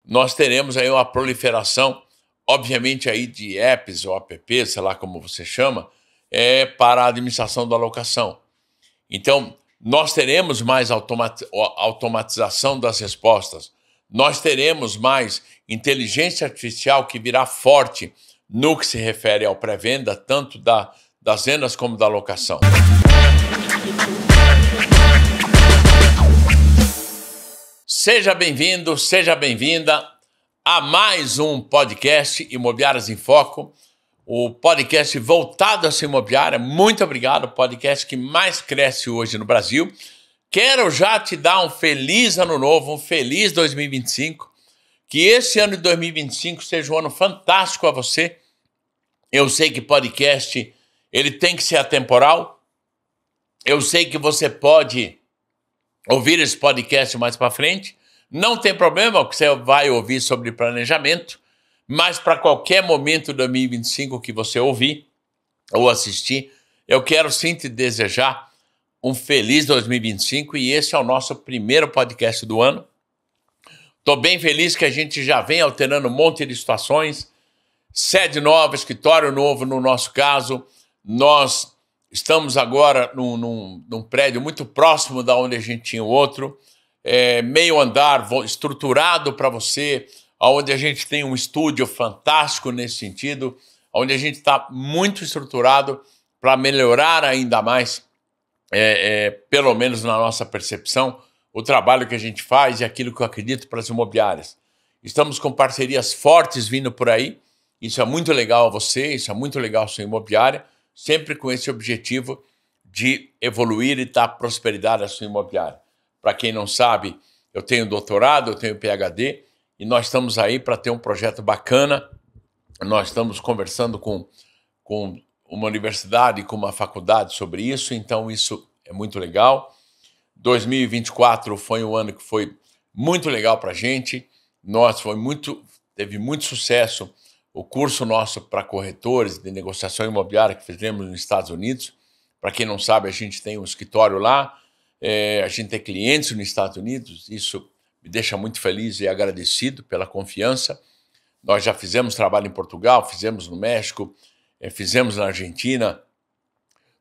nós teremos aí uma proliferação, obviamente, aí de apps ou apps, sei lá como você chama, para a administração da locação. Então, nós teremos mais automatização das respostas, nós teremos mais inteligência artificial que virá forte no que se refere ao pré-venda, tanto das vendas como da locação. Seja bem-vindo, seja bem-vinda a mais um podcast Imobiliárias em Foco, o podcast voltado à sua imobiliária. Muito obrigado, o podcast que mais cresce hoje no Brasil. Quero já te dar um feliz ano novo, um feliz 2025, que esse ano de 2025 seja um ano fantástico a você. Eu sei que podcast, ele tem que ser atemporal. Eu sei que você pode ouvir esse podcast mais para frente. Não tem problema, porque você vai ouvir sobre planejamento, mas para qualquer momento de 2025 que você ouvir ou assistir, eu quero sim te desejar um feliz 2025 e esse é o nosso primeiro podcast do ano. Estou bem feliz que a gente já vem alterando um monte de situações, sede nova, escritório novo no nosso caso. Nós estamos agora num prédio muito próximo da onde a gente tinha o outro, meio andar estruturado para você, onde a gente tem um estúdio fantástico nesse sentido, onde a gente está muito estruturado para melhorar ainda mais, pelo menos na nossa percepção, o trabalho que a gente faz e aquilo que eu acredito para as imobiliárias. Estamos com parcerias fortes vindo por aí, isso é muito legal a você, isso é muito legal a sua imobiliária, sempre com esse objetivo de evoluir e dar prosperidade à sua imobiliária. Para quem não sabe, eu tenho doutorado, eu tenho PhD, e nós estamos aí para ter um projeto bacana. Nós estamos conversando com uma universidade, com uma faculdade sobre isso, então isso é muito legal. 2024 foi um ano que foi muito legal para a gente. Teve muito sucesso o curso nosso para corretores de negociação imobiliária que fizemos nos Estados Unidos. Para quem não sabe, a gente tem um escritório lá, a gente tem clientes nos Estados Unidos, isso me deixa muito feliz e agradecido pela confiança. Nós já fizemos trabalho em Portugal, fizemos no México, fizemos na Argentina.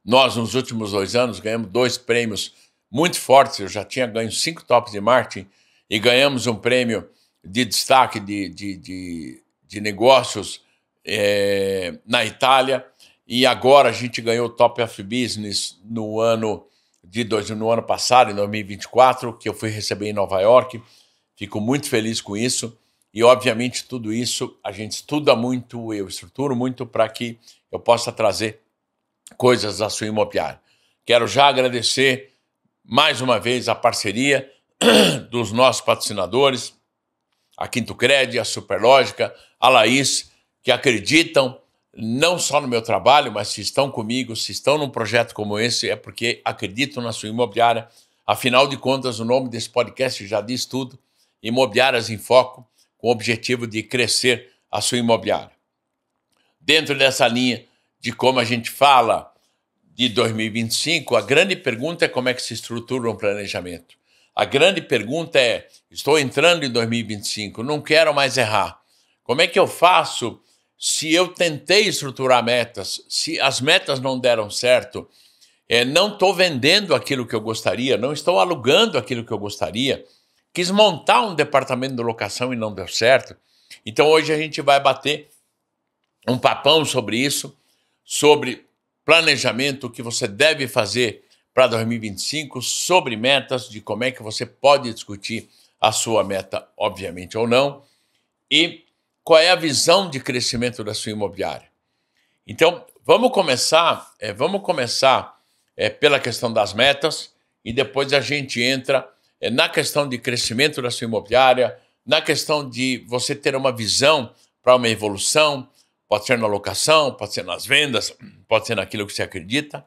Nós, nos últimos 2 anos, ganhamos 2 prêmios muito fortes. Eu já tinha ganho 5 tops de marketing e ganhamos um prêmio de destaque de negócios na Itália. E agora a gente ganhou o Top of Business no ano passado, em 2024, que eu fui receber em Nova York. Fico muito feliz com isso. E, obviamente, tudo isso a gente estuda muito, eu estruturo muito para que eu possa trazer coisas da sua imobiliária. Quero já agradecer mais uma vez a parceria dos nossos patrocinadores, a Quinto Cred, a Superlógica, a Laís, que acreditam não só no meu trabalho, mas se estão comigo, se estão num projeto como esse, é porque acreditam na sua imobiliária. Afinal de contas, o nome desse podcast já diz tudo, Imobiliárias em Foco, com o objetivo de crescer a sua imobiliária. Dentro dessa linha de como a gente fala de 2025, a grande pergunta é como é que se estrutura um planejamento. A grande pergunta é, estou entrando em 2025, não quero mais errar. Como é que eu faço se eu tentei estruturar metas, se as metas não deram certo, não estou vendendo aquilo que eu gostaria, não estou alugando aquilo que eu gostaria, quis montar um departamento de locação e não deu certo. Então hoje a gente vai bater um papão sobre isso, sobre planejamento, o que você deve fazer para 2025, sobre metas, de como é que você pode discutir a sua meta, obviamente ou não, e qual é a visão de crescimento da sua imobiliária. Então, vamos começar pela questão das metas e depois a gente entra na questão de crescimento da sua imobiliária, na questão de você ter uma visão para uma evolução, pode ser na locação, pode ser nas vendas, pode ser naquilo que você acredita,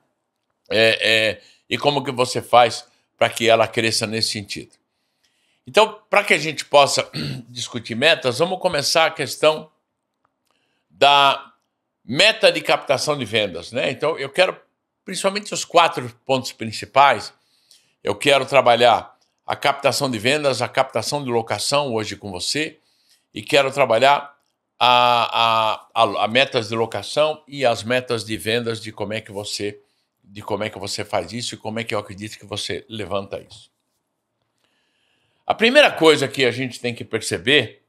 e como que você faz para que ela cresça nesse sentido. Então, para que a gente possa discutir metas, vamos começar a questão da meta de captação de vendas, né? Então, eu quero, principalmente os 4 pontos principais, eu quero trabalhar a captação de vendas, a captação de locação hoje com você, e quero trabalhar a metas de locação e as metas de vendas de como é que você faz isso e como é que eu acredito que você levanta isso. A primeira coisa que a gente tem que perceber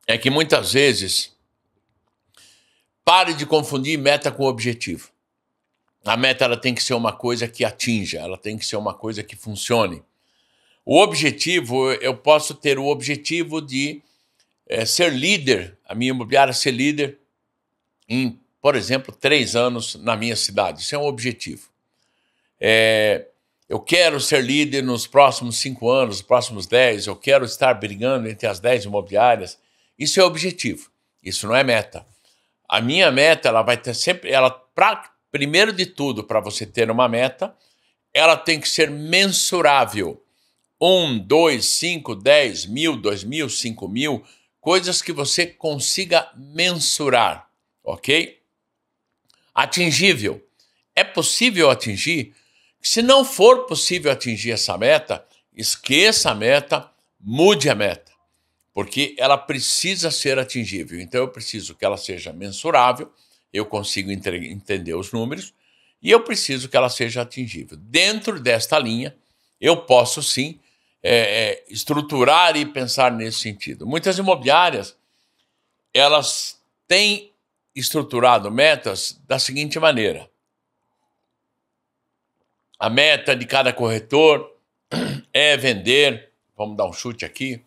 é que muitas vezes pare de confundir meta com objetivo. A meta ela tem que ser uma coisa que atinja, ela tem que ser uma coisa que funcione. O objetivo, eu posso ter o objetivo de ser líder, a minha imobiliária ser líder em, por exemplo, 3 anos na minha cidade. Isso é um objetivo. Eu quero ser líder nos próximos 5 anos, nos próximos 10, eu quero estar brigando entre as 10 imobiliárias. Isso é objetivo, isso não é meta. A minha meta, ela vai ter sempre, primeiro de tudo, para você ter uma meta, ela tem que ser mensurável. 1, 2, 5, 10 mil, 2 mil, 5 mil, coisas que você consiga mensurar, ok? Atingível. É possível atingir? Se não for possível atingir essa meta, esqueça a meta, mude a meta, porque ela precisa ser atingível. Então eu preciso que ela seja mensurável, eu consigo entender os números, e eu preciso que ela seja atingível. Dentro desta linha, eu posso sim estruturar e pensar nesse sentido. Muitas imobiliárias, elas têm estruturado metas da seguinte maneira. A meta de cada corretor é vender, vamos dar um chute aqui,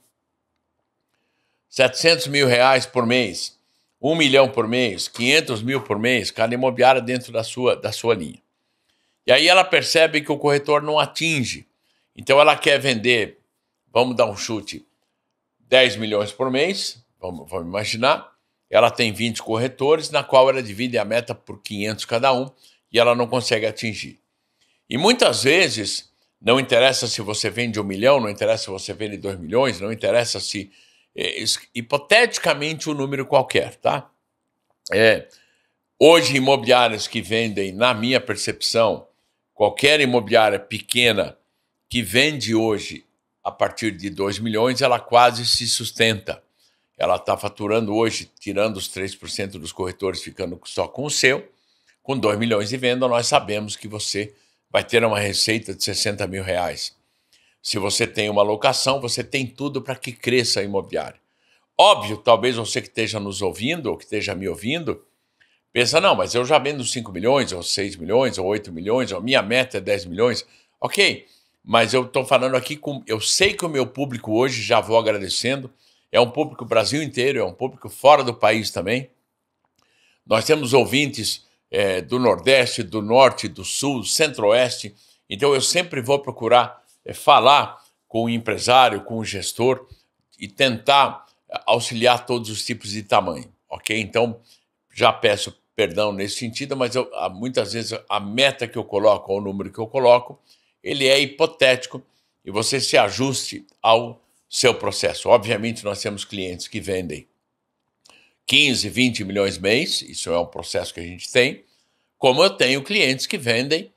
700 mil reais por mês, 1 milhão por mês, 500 mil por mês, cada imobiliária dentro da sua linha. E aí ela percebe que o corretor não atinge. Então ela quer vender, vamos dar um chute, 10 milhões por mês, vamos imaginar, ela tem 20 corretores, na qual ela divide a meta por 500 cada um, e ela não consegue atingir. E muitas vezes, não interessa se você vende 1 milhão, não interessa se você vende 2 milhões, não interessa se, hipoteticamente, um número qualquer, tá? Hoje, imobiliárias que vendem, na minha percepção, qualquer imobiliária pequena que vende hoje a partir de 2 milhões, ela quase se sustenta. Ela está faturando hoje, tirando os 3% dos corretores, ficando só com o seu. Com 2 milhões de venda, nós sabemos que você vai ter uma receita de 60 mil reais. Se você tem uma locação, você tem tudo para que cresça a imobiliária. Óbvio, talvez você que esteja nos ouvindo, ou que esteja me ouvindo, pensa, não, mas eu já vendo 5 milhões, ou 6 milhões, ou 8 milhões, ou minha meta é 10 milhões. Ok, mas eu estou falando aqui, eu sei que o meu público hoje, já vou agradecendo, é um público Brasil inteiro, é um público fora do país também. Nós temos ouvintes do Nordeste, do Norte, do Sul, Centro-Oeste. Então eu sempre vou procurar falar com o empresário, com o gestor e tentar auxiliar todos os tipos de tamanho, ok? Então já peço perdão nesse sentido, mas muitas vezes a meta que eu coloco, ou o número que eu coloco, ele é hipotético e você se ajuste ao seu processo. Obviamente nós temos clientes que vendem 15, 20 milhões mês, isso é um processo que a gente tem, como eu tenho clientes que vendem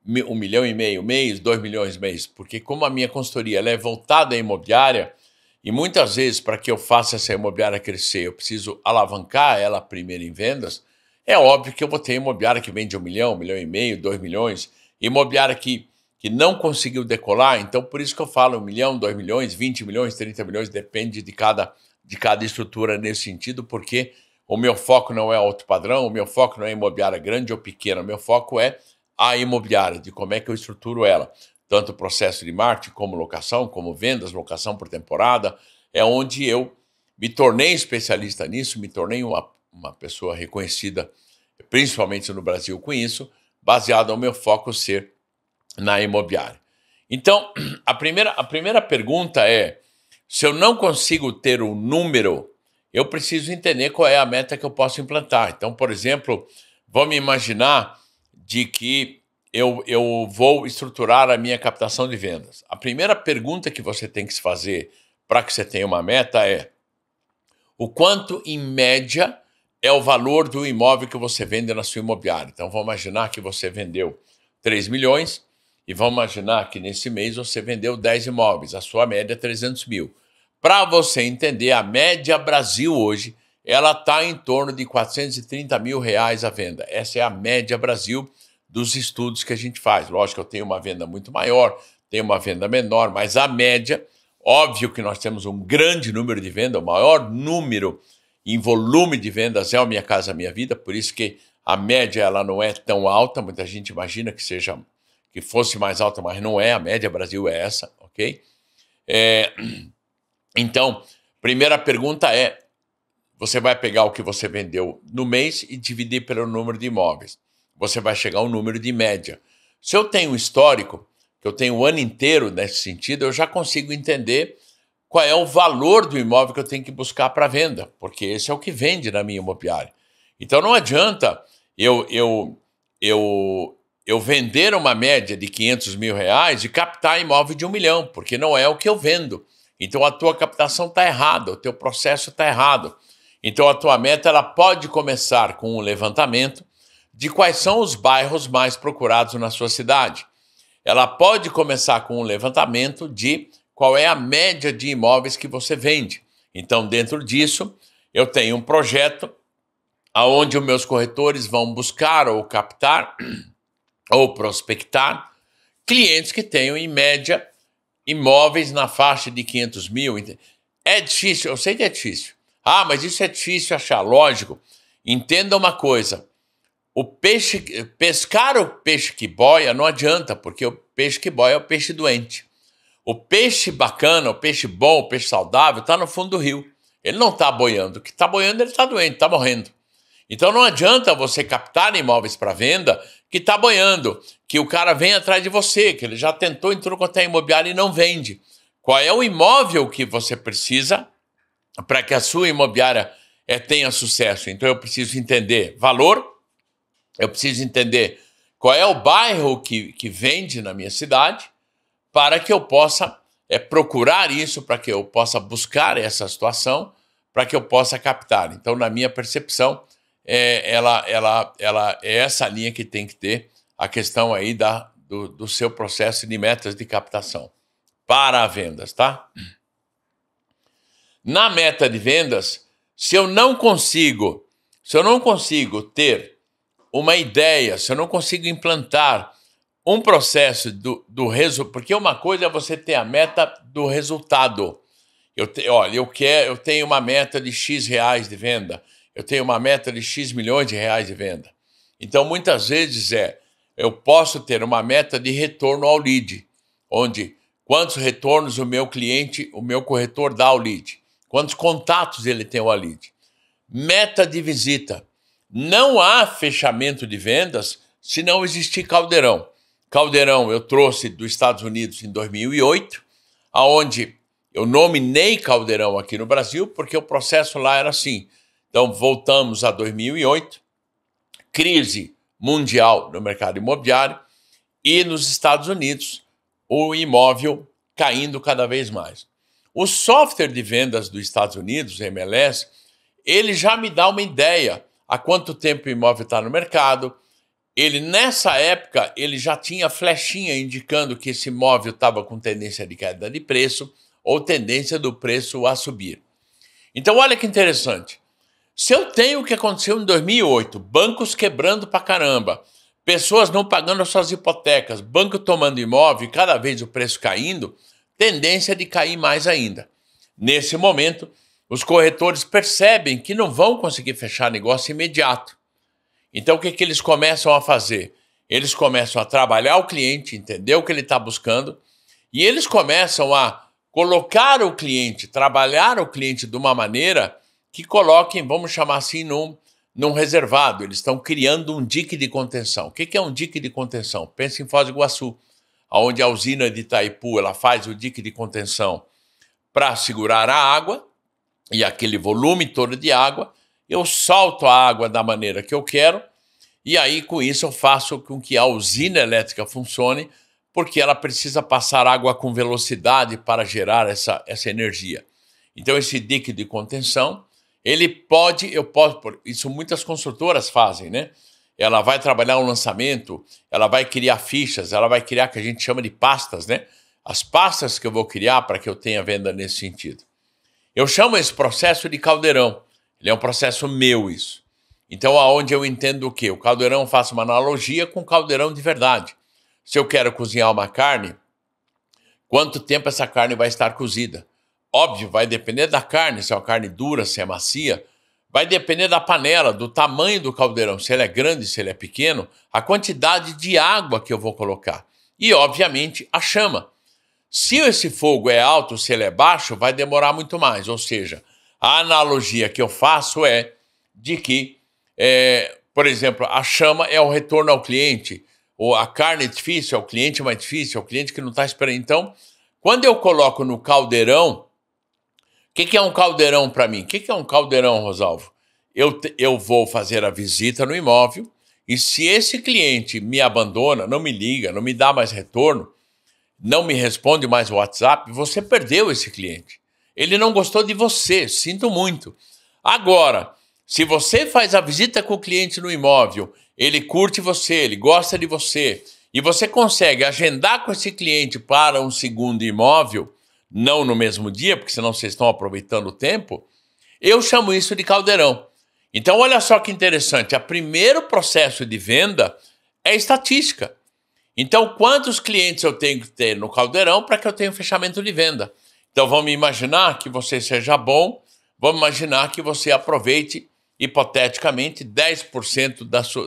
1,5 milhão mês, 2 milhões mês, porque como a minha consultoria ela é voltada à imobiliária, e muitas vezes para que eu faça essa imobiliária crescer, eu preciso alavancar ela primeiro em vendas, é óbvio que eu vou ter imobiliária que vende 1 milhão, 1,5 milhão, 2 milhões, imobiliária que não conseguiu decolar, então por isso que eu falo 1 milhão, 2 milhões, 20 milhões, 30 milhões, depende de cada estrutura nesse sentido, porque o meu foco não é alto padrão, o meu foco não é imobiliária grande ou pequena, o meu foco é a imobiliária, de como é que eu estruturo ela. Tanto o processo de marketing, como locação, como vendas, locação por temporada, é onde eu me tornei especialista nisso, me tornei uma pessoa reconhecida, principalmente no Brasil com isso, baseado no meu foco ser na imobiliária. Então, a primeira pergunta é, se eu não consigo ter um número, eu preciso entender qual é a meta que eu posso implantar. Então, por exemplo, vamos imaginar de que eu vou estruturar a minha captação de vendas. A primeira pergunta que você tem que se fazer para que você tenha uma meta é o quanto, em média, é o valor do imóvel que você vende na sua imobiliária. Então, vamos imaginar que você vendeu 3 milhões e vamos imaginar que nesse mês você vendeu 10 imóveis. A sua média é 300 mil. Para você entender, a média Brasil hoje, ela está em torno de R$430 mil a venda. Essa é a média Brasil dos estudos que a gente faz. Lógico que eu tenho uma venda muito maior, tenho uma venda menor, mas a média, óbvio que nós temos um grande número de vendas, o maior número em volume de vendas é o Minha Casa Minha Vida, por isso que a média ela não é tão alta, muita gente imagina que fosse mais alta, mas não é, a média Brasil é essa, ok? Então, primeira pergunta é, você vai pegar o que você vendeu no mês e dividir pelo número de imóveis. Você vai chegar ao número de média. Se eu tenho um histórico, que eu tenho o ano inteiro nesse sentido, eu já consigo entender qual é o valor do imóvel que eu tenho que buscar para venda, porque esse é o que vende na minha imobiliária. Então não adianta eu vender uma média de R$500 mil e captar imóvel de R$1 milhão, porque não é o que eu vendo. Então a tua captação está errada, o teu processo está errado. Então a tua meta ela pode começar com um levantamento de quais são os bairros mais procurados na sua cidade. Ela pode começar com um levantamento de qual é a média de imóveis que você vende. Então, dentro disso, eu tenho um projeto onde os meus corretores vão buscar ou captar ou prospectar clientes que tenham, em média, imóveis na faixa de 500 mil. É difícil, eu sei que é difícil. Ah, mas isso é difícil achar. Lógico, entenda uma coisa. Pescar o peixe que boia não adianta, porque o peixe que boia é o peixe doente. O peixe bacana, o peixe bom, o peixe saudável está no fundo do rio. Ele não está boiando. O que está boiando, ele está doente, está morrendo. Então não adianta você captar imóveis para venda que está boiando, que o cara vem atrás de você, que ele já tentou, entrou com a imobiliária e não vende. Qual é o imóvel que você precisa para que a sua imobiliária tenha sucesso? Então eu preciso entender valor, eu preciso entender qual é o bairro que vende na minha cidade, para que eu possa procurar isso, para que eu possa buscar essa situação, para que eu possa captar. Então, na minha percepção, ela é essa linha que tem que ter a questão aí do seu processo de metas de captação para vendas, tá? Na meta de vendas, se eu não consigo ter uma ideia, se eu não consigo implantar um processo do resultado, porque uma coisa é você ter a meta do resultado. Eu tenho uma meta de X reais de venda, eu tenho uma meta de X milhões de reais de venda. Então, muitas vezes eu posso ter uma meta de retorno ao lead, onde quantos retornos o meu cliente, o meu corretor dá ao lead, quantos contatos ele tem ao lead. Meta de visita. Não há fechamento de vendas se não existir caldeirão. Caldeirão eu trouxe dos Estados Unidos em 2008, aonde eu nominei Caldeirão aqui no Brasil, porque o processo lá era assim. Então, voltamos a 2008, crise mundial no mercado imobiliário, e nos Estados Unidos, o imóvel caindo cada vez mais. O software de vendas dos Estados Unidos, MLS, ele já me dá uma ideia há quanto tempo o imóvel está no mercado. Ele, nessa época, ele já tinha flechinha indicando que esse imóvel estava com tendência de queda de preço ou tendência do preço a subir. Então, olha que interessante. Se eu tenho o que aconteceu em 2008, bancos quebrando pra caramba, pessoas não pagando as suas hipotecas, banco tomando imóvel e cada vez o preço caindo, tendência de cair mais ainda. Nesse momento, os corretores percebem que não vão conseguir fechar negócio imediato. Então, o que eles começam a fazer? Eles começam a trabalhar o cliente, entender o que ele está buscando, e eles começam a colocar o cliente, trabalhar o cliente de uma maneira que coloquem, vamos chamar assim, num reservado. Eles estão criando um dique de contenção. O que é um dique de contenção? Pensa em Foz do Iguaçu, onde a usina de Itaipu ela faz o dique de contenção para segurar a água, e aquele volume todo de água, eu solto a água da maneira que eu quero, e aí com isso eu faço com que a usina elétrica funcione, porque ela precisa passar água com velocidade para gerar essa energia. Então esse dique de contenção, isso muitas construtoras fazem, né? Ela vai trabalhar um lançamento, ela vai criar fichas, ela vai criar o que a gente chama de pastas, né? As pastas que eu vou criar para que eu tenha venda nesse sentido. Eu chamo esse processo de caldeirão. Ele é um processo meu, isso. Então, aonde eu entendo o quê? O caldeirão, faço uma analogia com o caldeirão de verdade. Se eu quero cozinhar uma carne, quanto tempo essa carne vai estar cozida? Óbvio, vai depender da carne, se é uma carne dura, se é macia. Vai depender da panela, do tamanho do caldeirão, se ele é grande, se ele é pequeno, a quantidade de água que eu vou colocar. E, obviamente, a chama. Se esse fogo é alto, se ele é baixo, vai demorar muito mais. Ou seja, a analogia que eu faço é de que, por exemplo, a chama é o retorno ao cliente, ou a carne é difícil, é o cliente mais difícil, é o cliente que não está esperando. Então, quando eu coloco no caldeirão, o que é um caldeirão para mim? O que é um caldeirão, Rosalvo? Eu vou fazer a visita no imóvel e se esse cliente me abandona, não me liga, não me dá mais retorno, não me responde mais o WhatsApp, você perdeu esse cliente. Ele não gostou de você, sinto muito. Agora, se você faz a visita com o cliente no imóvel, ele curte você, ele gosta de você, e você consegue agendar com esse cliente para um segundo imóvel, não no mesmo dia, porque senão vocês estão aproveitando o tempo, eu chamo isso de caldeirão. Então, olha só que interessante, o primeiro processo de venda é estatística. Então, quantos clientes eu tenho que ter no caldeirão para que eu tenha um fechamento de venda? Então, vamos imaginar que você seja bom, vamos imaginar que você aproveite, hipoteticamente, 10%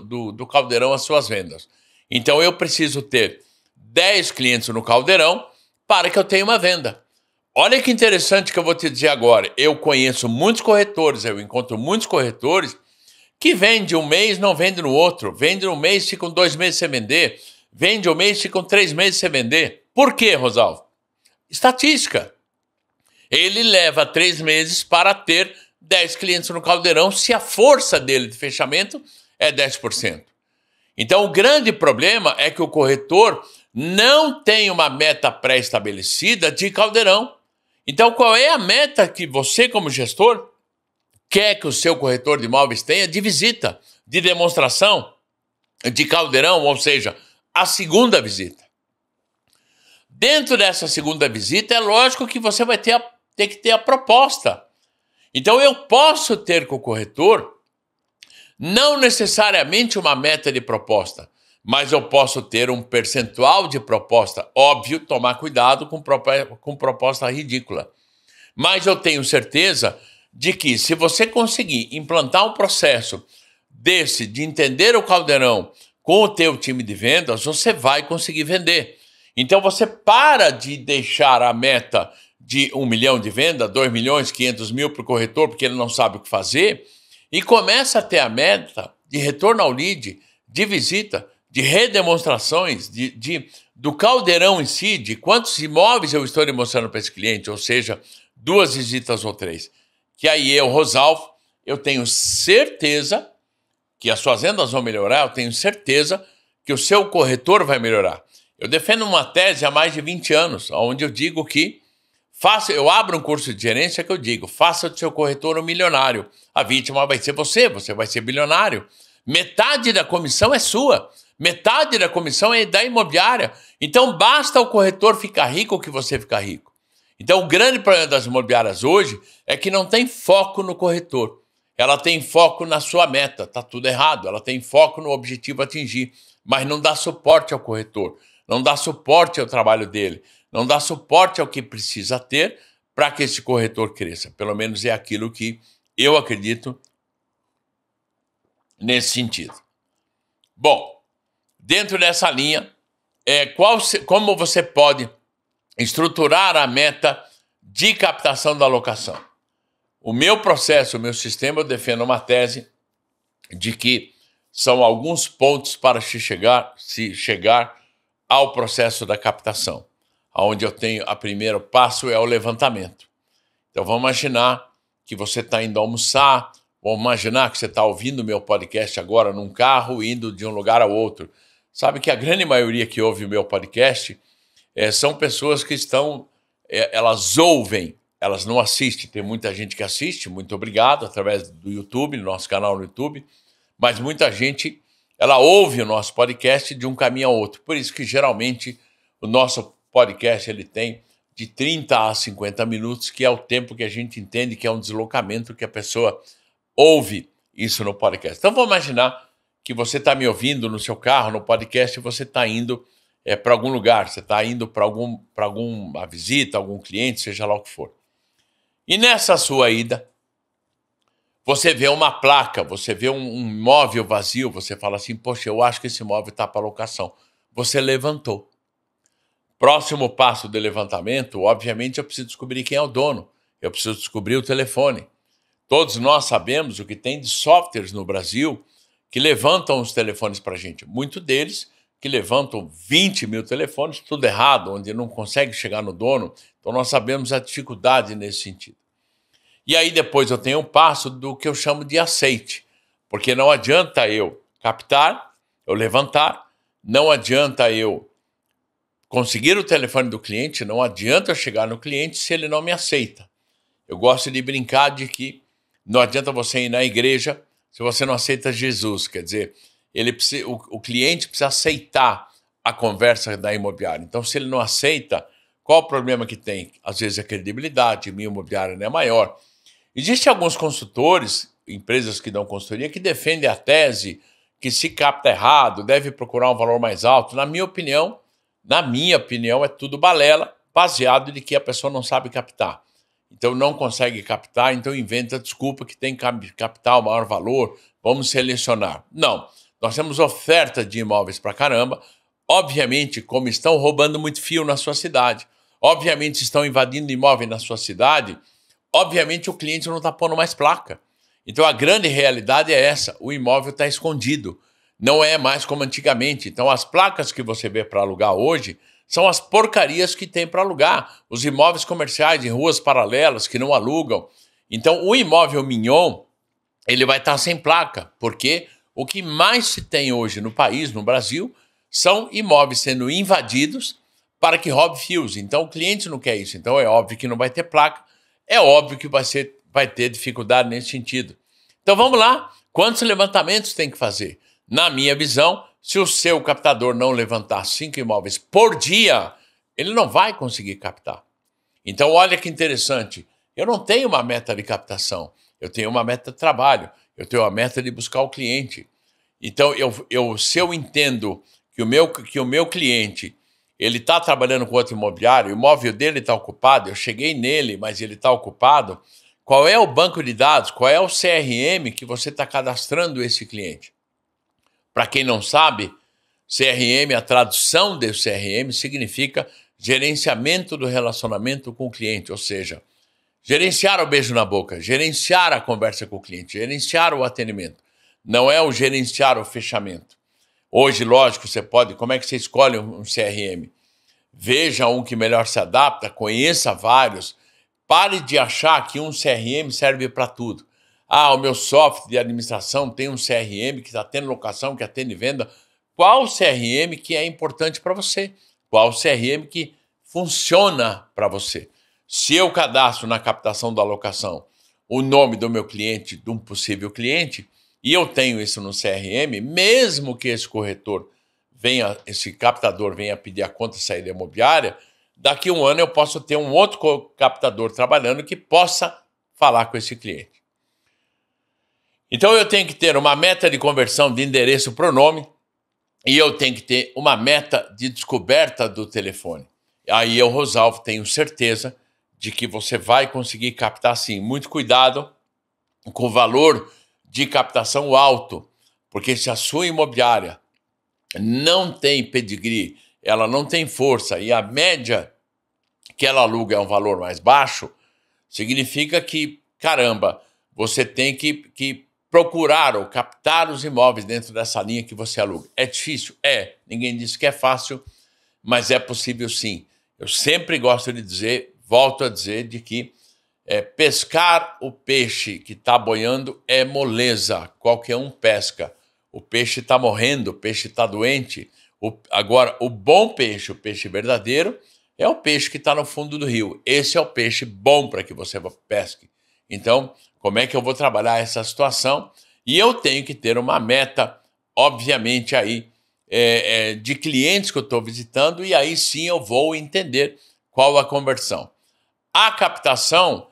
do caldeirão as suas vendas. Então, eu preciso ter 10 clientes no caldeirão para que eu tenha uma venda. Olha que interessante que eu vou te dizer agora. Eu conheço muitos corretores, eu encontro muitos corretores que vendem um mês, não vendem no outro. Vendem um mês, ficam 2 meses sem vender. Vende um mês, ficam 3 meses sem vender. Por quê, Rosalvo? Estatística. Ele leva 3 meses para ter 10 clientes no caldeirão se a força dele de fechamento é 10%. Então, o grande problema é que o corretor não tem uma meta pré-estabelecida de caldeirão. Então, qual é a meta que você, como gestor, quer que o seu corretor de imóveis tenha de visita, de demonstração, de caldeirão, ou seja, a segunda visita? Dentro dessa segunda visita, é lógico que você vai ter que ter a proposta. Então, eu posso ter com o corretor não necessariamente uma meta de proposta, mas eu posso ter um percentual de proposta. Óbvio, tomar cuidado com proposta ridícula. Mas eu tenho certeza de que se você conseguir implantar um processo desse, de entender o caldeirão com o teu time de vendas, você vai conseguir vender. Então você para de deixar a meta de 1 milhão de venda, 2 milhões, 500 mil para o corretor, porque ele não sabe o que fazer, e começa a ter a meta de retorno ao lead, de visita, de redemonstrações, do caldeirão em si, de quantos imóveis eu estou demonstrando para esse cliente, ou seja, 2 visitas ou 3. Que aí eu, Rosalvo, eu tenho certeza que as suas vendas vão melhorar, eu tenho certeza que o seu corretor vai melhorar. Eu defendo uma tese há mais de 20 anos, onde eu digo que eu abro um curso de gerência que eu digo, faça do seu corretor um milionário. A vítima vai ser você vai ser bilionário. Metade da comissão é sua, metade da comissão é da imobiliária. Então basta o corretor ficar rico que você ficar rico. Então o grande problema das imobiliárias hoje é que não tem foco no corretor. Ela tem foco na sua meta, está tudo errado. Ela tem foco no objetivo a atingir, mas não dá suporte ao corretor, não dá suporte ao trabalho dele, não dá suporte ao que precisa ter para que esse corretor cresça. Pelo menos é aquilo que eu acredito nesse sentido. Bom, dentro dessa linha, como você pode estruturar a meta de captação da locação? O meu processo, o meu sistema, eu defendo uma tese de que são alguns pontos para se chegar ao processo da captação, onde eu tenho o primeiro passo é o levantamento. Então vamos imaginar que você está indo almoçar, vamos imaginar que você está ouvindo o meu podcast agora num carro, indo de um lugar ao outro. Sabe que a grande maioria que ouve o meu podcast são pessoas que elas ouvem, elas não assistem. Tem muita gente que assiste, muito obrigado, através do YouTube, no nosso canal no YouTube, mas muita gente, ela ouve o nosso podcast de um caminho ao outro. Por isso que, geralmente, o nosso podcast ele tem de 30 a 50 minutos, que é o tempo que a gente entende que é um deslocamento que a pessoa ouve isso no podcast. Então, vamos imaginar que você está me ouvindo no seu carro, no podcast, e você está indo para algum lugar, você está indo para alguma visita, algum cliente, seja lá o que for. E nessa sua ida, você vê uma placa, você vê um imóvel vazio, você fala assim, poxa, eu acho que esse imóvel está para locação. Você levantou. Próximo passo do levantamento, obviamente eu preciso descobrir quem é o dono, eu preciso descobrir o telefone. Todos nós sabemos o que tem de softwares no Brasil que levantam os telefones para a gente. Muitos deles que levantam 20 mil telefones, tudo errado, onde não consegue chegar no dono. Então nós sabemos a dificuldade nesse sentido. E aí depois eu tenho um passo do que eu chamo de aceite, porque não adianta eu captar, eu levantar, não adianta eu conseguir o telefone do cliente, não adianta eu chegar no cliente se ele não me aceita. Eu gosto de brincar de que não adianta você ir na igreja se você não aceita Jesus. Quer dizer, o cliente precisa aceitar a conversa da imobiliária. Então, se ele não aceita, qual o problema que tem? Às vezes a credibilidade, minha imobiliária não é maior. Existem alguns consultores, empresas que dão consultoria, que defendem a tese que se capta errado, deve procurar um valor mais alto. Na minha opinião, é tudo balela, baseado de que a pessoa não sabe captar. Então não consegue captar, então inventa desculpa que tem que captar o maior valor, vamos selecionar. Não, nós temos oferta de imóveis para caramba, obviamente como estão roubando muito fio na sua cidade, obviamente estão invadindo imóvel na sua cidade, obviamente o cliente não está pondo mais placa. Então a grande realidade é essa, o imóvel está escondido, não é mais como antigamente. Então as placas que você vê para alugar hoje são as porcarias que tem para alugar. Os imóveis comerciais em ruas paralelas que não alugam. Então, o imóvel mignon, ele vai estar sem placa, porque o que mais se tem hoje no país, no Brasil, são imóveis sendo invadidos para que roube fios. Então, o cliente não quer isso. Então, é óbvio que não vai ter placa. É óbvio que vai ter dificuldade nesse sentido. Então, vamos lá. Quantos levantamentos tem que fazer? Na minha visão, se o seu captador não levantar 5 imóveis por dia, ele não vai conseguir captar. Então, olha que interessante. Eu não tenho uma meta de captação. Eu tenho uma meta de trabalho. Eu tenho uma meta de buscar o cliente. Então, se eu entendo que o meu cliente ele está trabalhando com outro imobiliário, o imóvel dele está ocupado, eu cheguei nele, mas ele está ocupado, qual é o banco de dados, qual é o CRM que você está cadastrando esse cliente? Para quem não sabe, CRM, a tradução de CRM significa gerenciamento do relacionamento com o cliente, ou seja, gerenciar o beijo na boca, gerenciar a conversa com o cliente, gerenciar o atendimento. Não é o gerenciar o fechamento. Hoje, lógico, você pode... Como é que você escolhe um CRM? Veja um que melhor se adapta, conheça vários. Pare de achar que um CRM serve para tudo. Ah, o meu software de administração tem um CRM que está tendo locação, que atende venda. Qual CRM que é importante para você? Qual CRM que funciona para você? Se eu cadastro na captação da locação o nome do meu cliente, de um possível cliente, e eu tenho isso no CRM, mesmo que esse captador venha pedir a conta saída imobiliária, daqui a um ano eu posso ter um outro captador trabalhando que possa falar com esse cliente. Então eu tenho que ter uma meta de conversão de endereço para o nome e eu tenho que ter uma meta de descoberta do telefone. Aí eu, Rosalvo, tenho certeza de que você vai conseguir captar sim. Muito cuidado com o valor de captação alto, porque se a sua imobiliária não tem pedigree, ela não tem força e a média que ela aluga é um valor mais baixo, significa que, caramba, você tem que procurar ou captar os imóveis dentro dessa linha que você aluga. É difícil? É. Ninguém disse que é fácil, mas é possível sim. Eu sempre gosto de dizer, volto a dizer, de que pescar o peixe que está boiando é moleza. Qualquer um pesca. O peixe está morrendo, o peixe está doente. Agora, o bom peixe, o peixe verdadeiro, é o peixe que está no fundo do rio. Esse é o peixe bom para que você pesque. Então, como é que eu vou trabalhar essa situação? E eu tenho que ter uma meta, obviamente, aí, de clientes que eu estou visitando, e aí sim eu vou entender Qual a conversão? A captação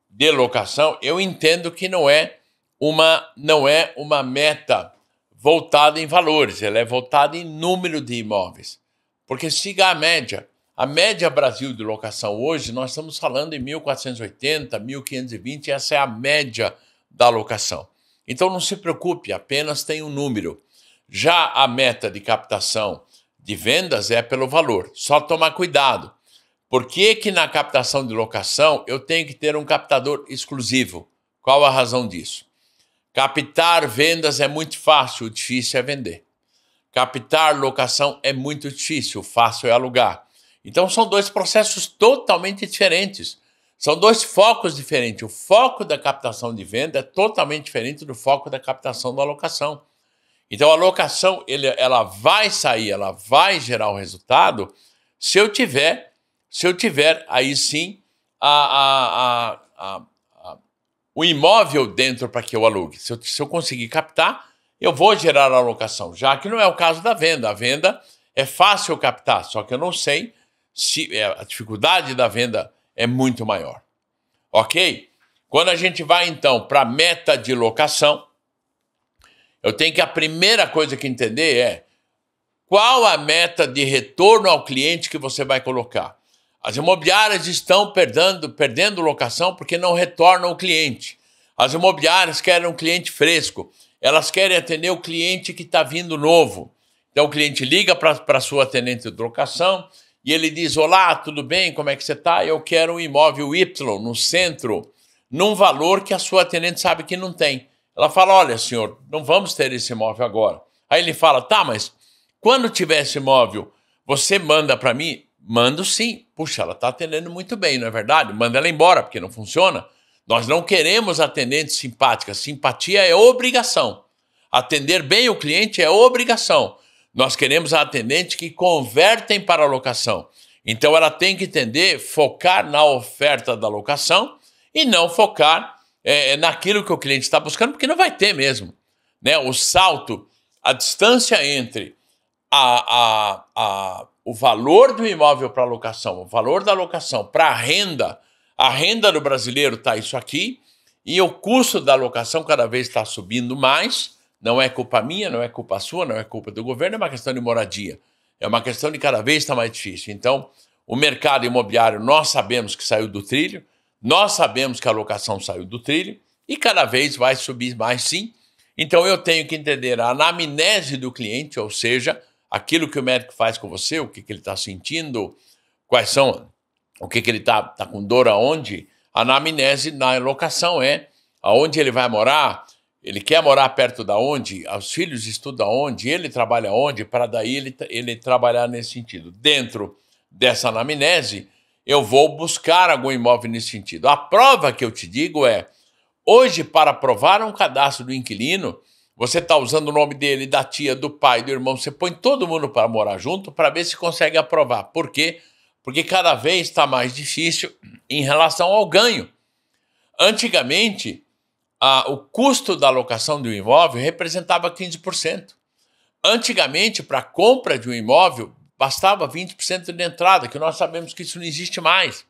de locação, eu entendo que não é uma meta voltada em valores, ela é voltada em número de imóveis. Porque siga a média. A média Brasil de locação hoje, nós estamos falando em 1.480, 1.520, essa é a média da locação. Então não se preocupe, apenas tem um número. Já a meta de captação de vendas é pelo valor. Só tomar cuidado. Por que na captação de locação eu tenho que ter um captador exclusivo? Qual a razão disso? Captar vendas é muito fácil, o difícil é vender. Captar locação é muito difícil, o fácil é alugar. Então são dois processos totalmente diferentes. São dois focos diferentes. O foco da captação de venda é totalmente diferente do foco da captação da locação. Então a locação ela vai sair, ela vai gerar o resultado se eu tiver aí sim o imóvel dentro para que eu alugue. Se eu conseguir captar, eu vou gerar a alocação, já que não é o caso da venda. A venda é fácil captar, só que eu não sei se a dificuldade da venda é muito maior. Ok? Quando a gente vai, então, para a meta de locação, eu tenho que a primeira coisa que entender é qual a meta de retorno ao cliente que você vai colocar. As imobiliárias estão perdendo locação porque não retornam o cliente. As imobiliárias querem um cliente fresco. Elas querem atender o cliente que está vindo novo. Então o cliente liga para a sua atendente de locação e ele diz: olá, tudo bem? Como é que você está? Eu quero um imóvel Y no centro, num valor que a sua atendente sabe que não tem. Ela fala: olha, senhor, não vamos ter esse imóvel agora. Aí ele fala: tá, mas quando tiver esse imóvel, você manda para mim? Mando sim. Puxa, ela está atendendo muito bem, não é verdade? Manda ela embora, porque não funciona. Nós não queremos atendentes simpáticas. Simpatia é obrigação. Atender bem o cliente é obrigação. Nós queremos atendentes que convertem para a locação. Então ela tem que entender, focar na oferta da locação e não focar naquilo que o cliente está buscando, porque não vai ter mesmo. Né? O salto, a distância entre o valor do imóvel para a locação, o valor da locação para a renda do brasileiro está isso aqui, e o custo da locação cada vez está subindo mais. Não é culpa minha, não é culpa sua, não é culpa do governo, é uma questão de moradia. É uma questão de cada vez estar mais difícil. Então, o mercado imobiliário, nós sabemos que saiu do trilho, nós sabemos que a locação saiu do trilho, e cada vez vai subir mais sim. Então, eu tenho que entender a anamnese do cliente, ou seja, aquilo que o médico faz com você, o que ele está sentindo, o que ele está com dor aonde. A anamnese na locação é aonde ele vai morar, ele quer morar perto da onde, os filhos estudam onde, ele trabalha onde, para daí ele trabalhar nesse sentido. Dentro dessa anamnese, eu vou buscar algum imóvel nesse sentido. A prova que eu te digo é, hoje, para aprovar um cadastro do inquilino, você está usando o nome dele, da tia, do pai, do irmão, você põe todo mundo para morar junto para ver se consegue aprovar. Por quê? Porque cada vez está mais difícil em relação ao ganho. Antigamente, o custo da locação de um imóvel representava 15%. Antigamente, para a compra de um imóvel, bastava 20% de entrada, que nós sabemos que isso não existe mais.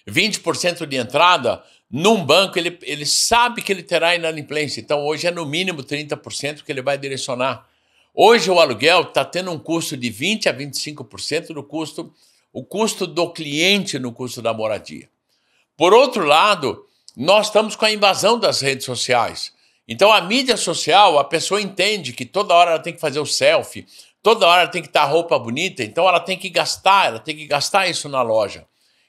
20% de entrada, num banco, ele sabe que ele terá inadimplência. Então, hoje é no mínimo 30% que ele vai direcionar. Hoje, o aluguel está tendo um custo de 20% a 25% do custo, o custo do cliente no custo da moradia. Por outro lado, nós estamos com a invasão das redes sociais. Então, a mídia social, a pessoa entende que toda hora ela tem que fazer o selfie, toda hora ela tem que estar roupa bonita, então ela tem que gastar isso na loja.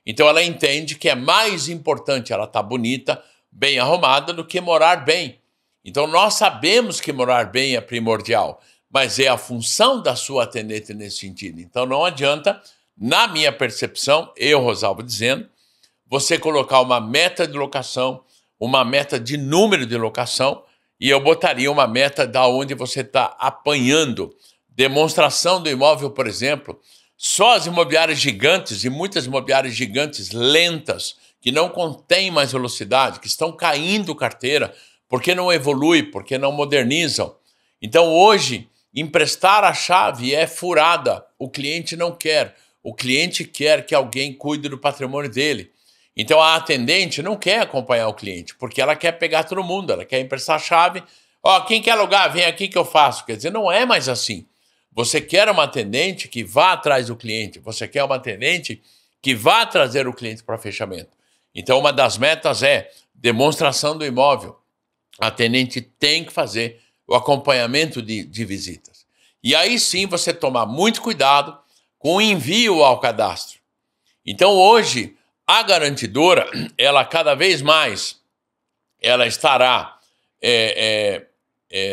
Então, ela entende que é mais importante ela estar bonita, bem arrumada, do que morar bem. Então, nós sabemos que morar bem é primordial, mas é a função da sua atendente nesse sentido. Então, não adianta, na minha percepção, eu, Rosalvo, dizendo, você colocar uma meta de locação, uma meta de número de locação, e eu botaria uma meta da onde você está apanhando. Demonstração do imóvel, por exemplo, só as imobiliárias gigantes e muitas imobiliárias gigantes lentas, que não contêm mais velocidade, que estão caindo carteira, porque não evolui, porque não modernizam. Então hoje, emprestar a chave é furada, o cliente não quer. o cliente quer que alguém cuide do patrimônio dele. Então a atendente não quer acompanhar o cliente, porque ela quer pegar todo mundo, ela quer emprestar a chave. Quem quer alugar, vem aqui que eu faço. Quer dizer, não é mais assim. Você quer uma atendente que vá atrás do cliente, você quer uma atendente que vá trazer o cliente para fechamento. Então uma das metas é demonstração do imóvel. A atendente tem que fazer o acompanhamento de visitas. E aí sim você tomar muito cuidado com o envio ao cadastro. Então hoje a garantidora, ela cada vez mais, ela estará,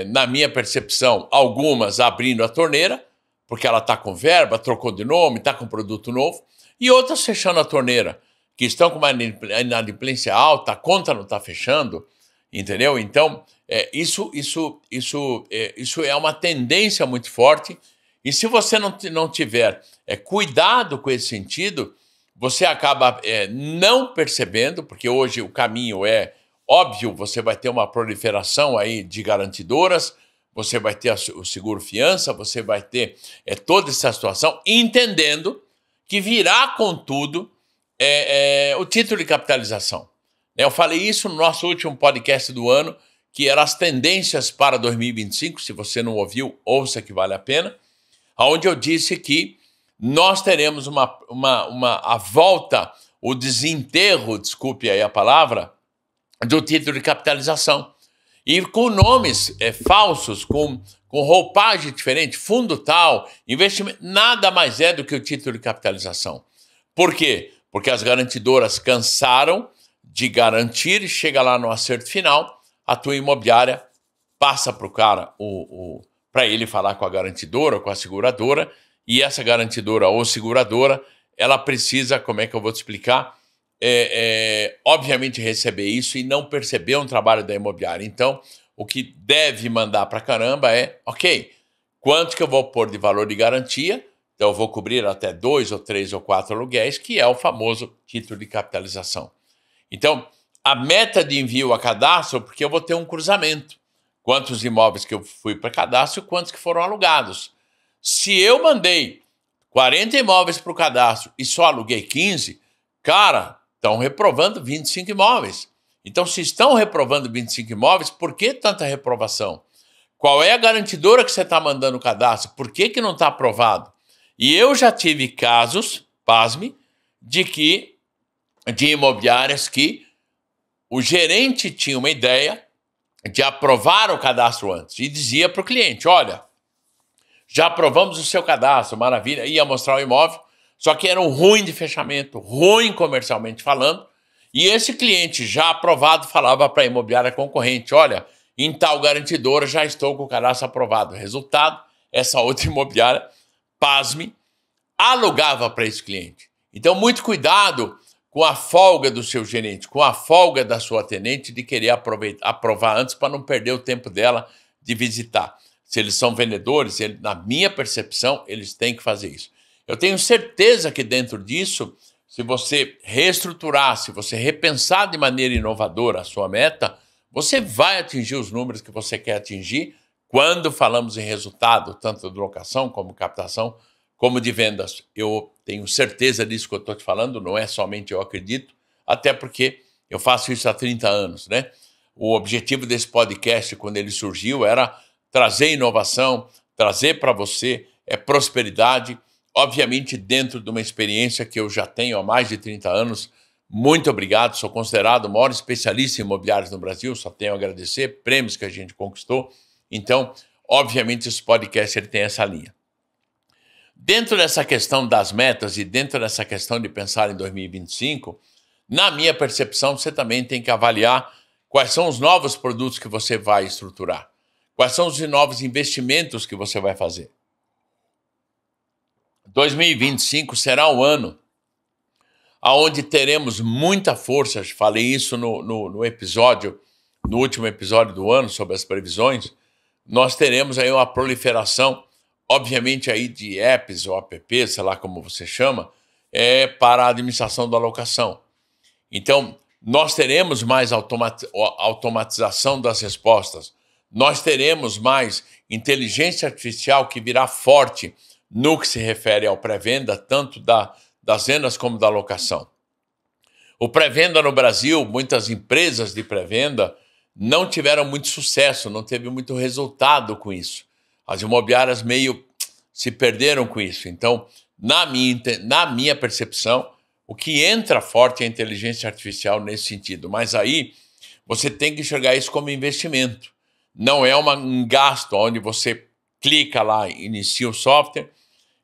na minha percepção, algumas abrindo a torneira, porque ela está com verba, trocou de nome, está com produto novo, e outras fechando a torneira, que estão com uma inadimplência alta, a conta não está fechando, entendeu? Então, isso é uma tendência muito forte, e se você não tiver cuidado com esse sentido, você acaba não percebendo, porque hoje o caminho é óbvio, você vai ter uma proliferação aí de garantidoras, você vai ter o seguro-fiança, você vai ter toda essa situação, entendendo que virá, contudo, o título de capitalização. Eu falei isso no nosso último podcast do ano, que eram as tendências para 2025, se você não ouviu, ouça que vale a pena, onde eu disse que nós teremos a volta, o desenterro, desculpe aí a palavra, do título de capitalização. E com nomes falsos, com roupagem diferente, fundo tal, investimento, nada mais é do que o título de capitalização. Por quê? Porque as garantidoras cansaram de garantir e chega lá no acerto final, a tua imobiliária passa para o cara, para ele falar com a garantidora ou com a seguradora, e essa garantidora ou seguradora, ela precisa, como é que eu vou te explicar? Obviamente receber isso e não perceber um trabalho da imobiliária. Então, o que deve mandar para caramba ok, quanto que eu vou pôr de valor de garantia? Então, eu vou cobrir até 2 ou 3 ou 4 aluguéis, que é o famoso título de capitalização. Então, a meta de envio a cadastro, porque eu vou ter um cruzamento. Quantos imóveis que eu fui para cadastro e quantos que foram alugados. Se eu mandei 40 imóveis para o cadastro e só aluguei 15, cara, estão reprovando 25 imóveis. Então, se estão reprovando 25 imóveis, por que tanta reprovação? Qual é a garantidora que você está mandando o cadastro? Por que não está aprovado? E eu já tive casos, pasme, de imobiliárias que o gerente tinha uma ideia de aprovar o cadastro antes e dizia para o cliente, olha, já aprovamos o seu cadastro, maravilha, ia mostrar o imóvel, só que era um ruim de fechamento, ruim comercialmente falando, e esse cliente já aprovado falava para a imobiliária concorrente, olha, em tal garantidora já estou com o cadastro aprovado. Resultado, essa outra imobiliária, pasme, alugava para esse cliente. Então, muito cuidado com a folga do seu gerente, com a folga da sua atendente de querer aprovar antes para não perder o tempo dela de visitar. Se eles são vendedores, na minha percepção, eles têm que fazer isso. Eu tenho certeza que dentro disso, se você reestruturar, se você repensar de maneira inovadora a sua meta, você vai atingir os números que você quer atingir quando falamos em resultado, tanto de locação como captação, como de vendas. Eu tenho certeza disso que eu estou te falando, não é somente eu acredito, até porque eu faço isso há 30 anos, né? O objetivo desse podcast, quando ele surgiu, era trazer inovação, trazer para você prosperidade, obviamente dentro de uma experiência que eu já tenho há mais de 30 anos. Muito obrigado, sou considerado o maior especialista em imobiliários no Brasil, só tenho a agradecer, prêmios que a gente conquistou. Então, obviamente, esse podcast ele tem essa linha. Dentro dessa questão das metas e dentro dessa questão de pensar em 2025, na minha percepção, você também tem que avaliar quais são os novos produtos que você vai estruturar. Quais são os novos investimentos que você vai fazer? 2025 será um ano onde teremos muita força. Falei isso no último episódio do ano, sobre as previsões. Nós teremos aí uma proliferação, obviamente, aí de apps ou apps, sei lá como você chama, para a administração da locação. Então, nós teremos mais automatização das respostas. Nós teremos mais inteligência artificial que virá forte no que se refere ao pré-venda, tanto das vendas como da locação. O pré-venda no Brasil, muitas empresas de pré-venda não tiveram muito sucesso, não teve muito resultado com isso. As imobiliárias meio se perderam com isso. Então, na minha percepção, o que entra forte é a inteligência artificial nesse sentido. Mas aí você tem que enxergar isso como investimento. Não é um gasto onde você clica lá, inicia o software,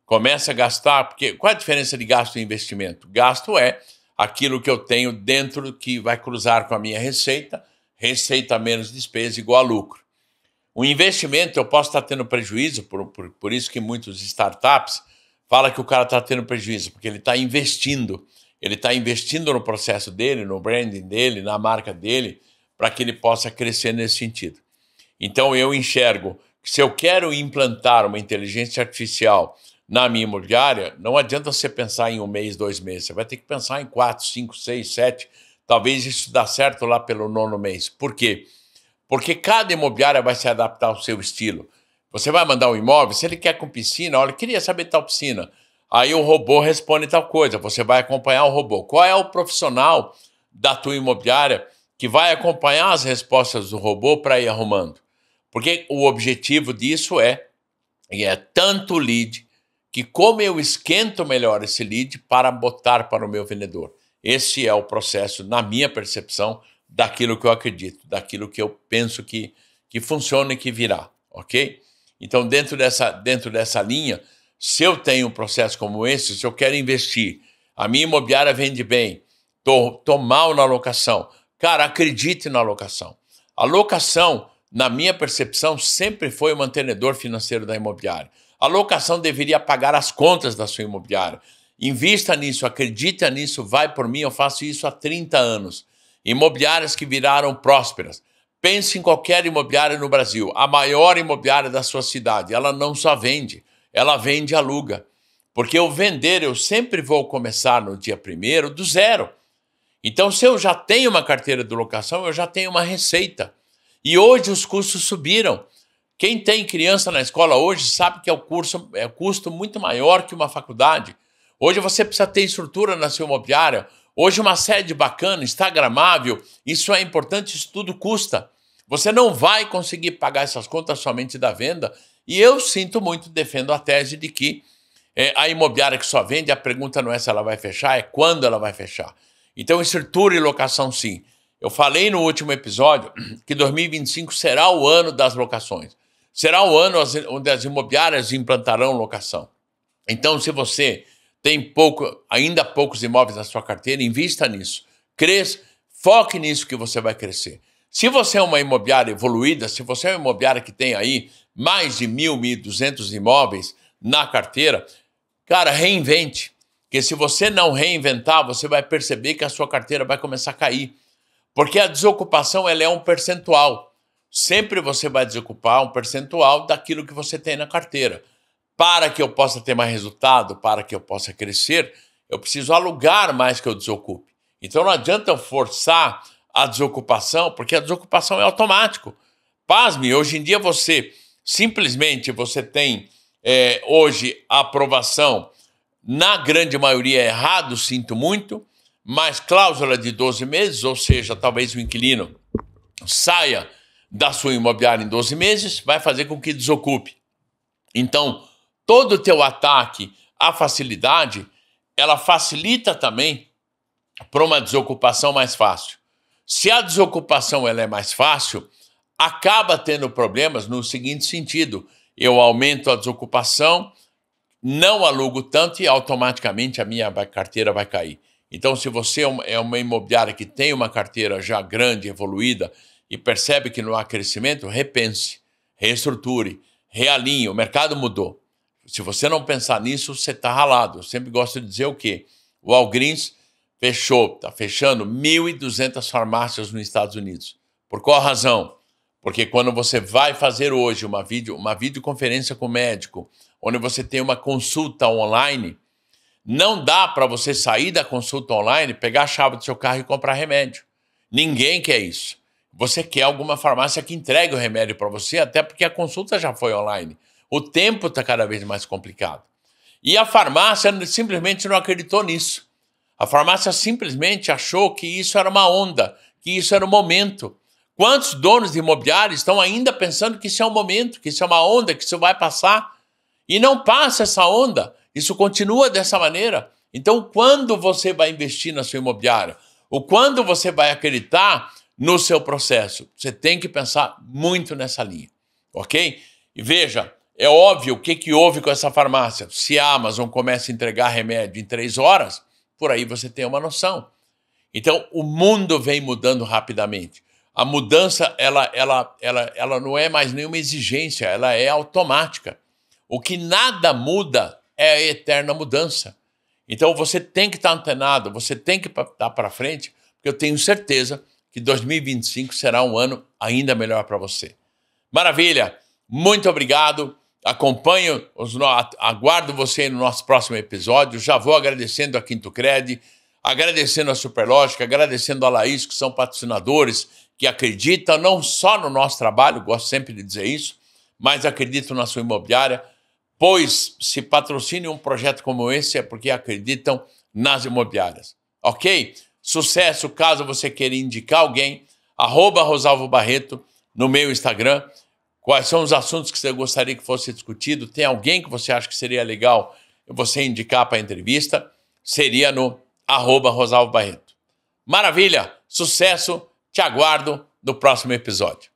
começa a gastar. Porque qual é a diferença de gasto e investimento? Gasto é aquilo que eu tenho dentro que vai cruzar com a minha receita, receita menos despesa igual a lucro. O investimento eu posso estar tendo prejuízo, por isso que muitos startups falam que o cara está tendo prejuízo, porque ele está investindo. Ele está investindo no processo dele, no branding dele, na marca dele, para que ele possa crescer nesse sentido. Então eu enxergo que se eu quero implantar uma inteligência artificial na minha imobiliária, não adianta você pensar em 1 mês, 2 meses. Você vai ter que pensar em 4, 5, 6, 7. Talvez isso dê certo lá pelo 9º mês. Por quê? Porque cada imobiliária vai se adaptar ao seu estilo. Você vai mandar um imóvel, se ele quer com piscina, olha, queria saber tal piscina. Aí o robô responde tal coisa, você vai acompanhar o robô. Qual é o profissional da tua imobiliária que vai acompanhar as respostas do robô para ir arrumando? Porque o objetivo disso é tanto lead, que como eu esquento melhor esse lead para botar para o meu vendedor. Esse é o processo, na minha percepção, daquilo que eu acredito, daquilo que eu penso que funciona e que virá, ok? Então, dentro dessa linha, se eu tenho um processo como esse, se eu quero investir, a minha imobiliária vende bem, tô mal na locação, cara, acredite na locação. A locação, na minha percepção, sempre foi o mantenedor financeiro da imobiliária. A locação deveria pagar as contas da sua imobiliária. Invista nisso, acredita nisso, vai por mim, eu faço isso há 30 anos. Imobiliárias que viraram prósperas. Pense em qualquer imobiliária no Brasil, a maior imobiliária da sua cidade, ela não só vende, ela vende e aluga. Porque o vender, eu sempre vou começar no dia 1º do zero. Então, se eu já tenho uma carteira de locação, eu já tenho uma receita. E hoje os custos subiram. Quem tem criança na escola hoje sabe que é um custo muito maior que uma faculdade. Hoje você precisa ter estrutura na sua imobiliária. Hoje uma sede bacana, instagramável, isso é importante, isso tudo custa. Você não vai conseguir pagar essas contas somente da venda. E eu sinto muito, defendo a tese de que a imobiliária que só vende, a pergunta não é se ela vai fechar, é quando ela vai fechar. Então, estrutura e locação, sim. Eu falei no último episódio que 2025 será o ano das locações. Será o ano onde as imobiliárias implantarão locação. Então, se você tem ainda poucos imóveis na sua carteira, invista nisso. Cresça, foque nisso que você vai crescer. Se você é uma imobiliária evoluída, se você é uma imobiliária que tem aí mais de 1.000, 1.200 imóveis na carteira, cara, reinvente. Porque se você não reinventar, você vai perceber que a sua carteira vai começar a cair. Porque a desocupação ela é um percentual. Sempre você vai desocupar um percentual daquilo que você tem na carteira. Para que eu possa ter mais resultado, para que eu possa crescer, eu preciso alugar mais que eu desocupe. Então não adianta eu forçar a desocupação, porque a desocupação é automático. Pasme, hoje em dia você tem hoje a aprovação, na grande maioria é errado, sinto muito, mas cláusula de 12 meses, ou seja, talvez o inquilino saia da sua imobiliária em 12 meses, vai fazer com que desocupe. Então, todo o teu ataque à facilidade, ela facilita também para uma desocupação mais fácil. Se a desocupação ela é mais fácil, acaba tendo problemas no seguinte sentido: eu aumento a desocupação, não alugo tanto e automaticamente a minha carteira vai cair. Então, se você é uma imobiliária que tem uma carteira já grande, evoluída, e percebe que não há crescimento, repense, reestruture, realinhe, o mercado mudou. Se você não pensar nisso, você está ralado. Eu sempre gosto de dizer o quê? O Walgreens está fechando 1.200 farmácias nos Estados Unidos. Por qual razão? Porque quando você vai fazer hoje uma videoconferência com o médico, onde você tem uma consulta online, não dá para você sair da consulta online, pegar a chave do seu carro e comprar remédio. Ninguém quer isso. Você quer alguma farmácia que entregue o remédio para você, até porque a consulta já foi online. O tempo está cada vez mais complicado. E a farmácia simplesmente não acreditou nisso. A farmácia simplesmente achou que isso era uma onda, que isso era um momento. Quantos donos de imobiliário estão ainda pensando que isso é um momento, que isso é uma onda, que isso vai passar? E não passa essa onda, isso continua dessa maneira. Então, quando você vai investir na sua imobiliária, ou quando você vai acreditar no seu processo, você tem que pensar muito nessa linha, ok? E veja, é óbvio o que houve com essa farmácia. Se a Amazon começa a entregar remédio em 3 horas, por aí você tem uma noção. Então, o mundo vem mudando rapidamente. A mudança, ela não é mais nenhuma exigência, ela é automática. O que nada muda é a eterna mudança. Então, você tem que estar antenado, você tem que estar para frente, porque eu tenho certeza que 2025 será um ano ainda melhor para você. Maravilha! Muito obrigado. Aguardo você no nosso próximo episódio. Já vou agradecendo a Quinto Cred, agradecendo a Superlógica, agradecendo a Laís, que são patrocinadores, que acreditam não só no nosso trabalho, gosto sempre de dizer isso, mas acreditam na sua imobiliária, pois se patrocinem um projeto como esse é porque acreditam nas imobiliárias. Ok? Sucesso, caso você queira indicar alguém, @Rosalvo Barreto no meu Instagram. Quais são os assuntos que você gostaria que fosse discutido? Tem alguém que você acha que seria legal você indicar para a entrevista? Seria no @Rosalvo Barreto. Maravilha! Sucesso! Te aguardo no próximo episódio.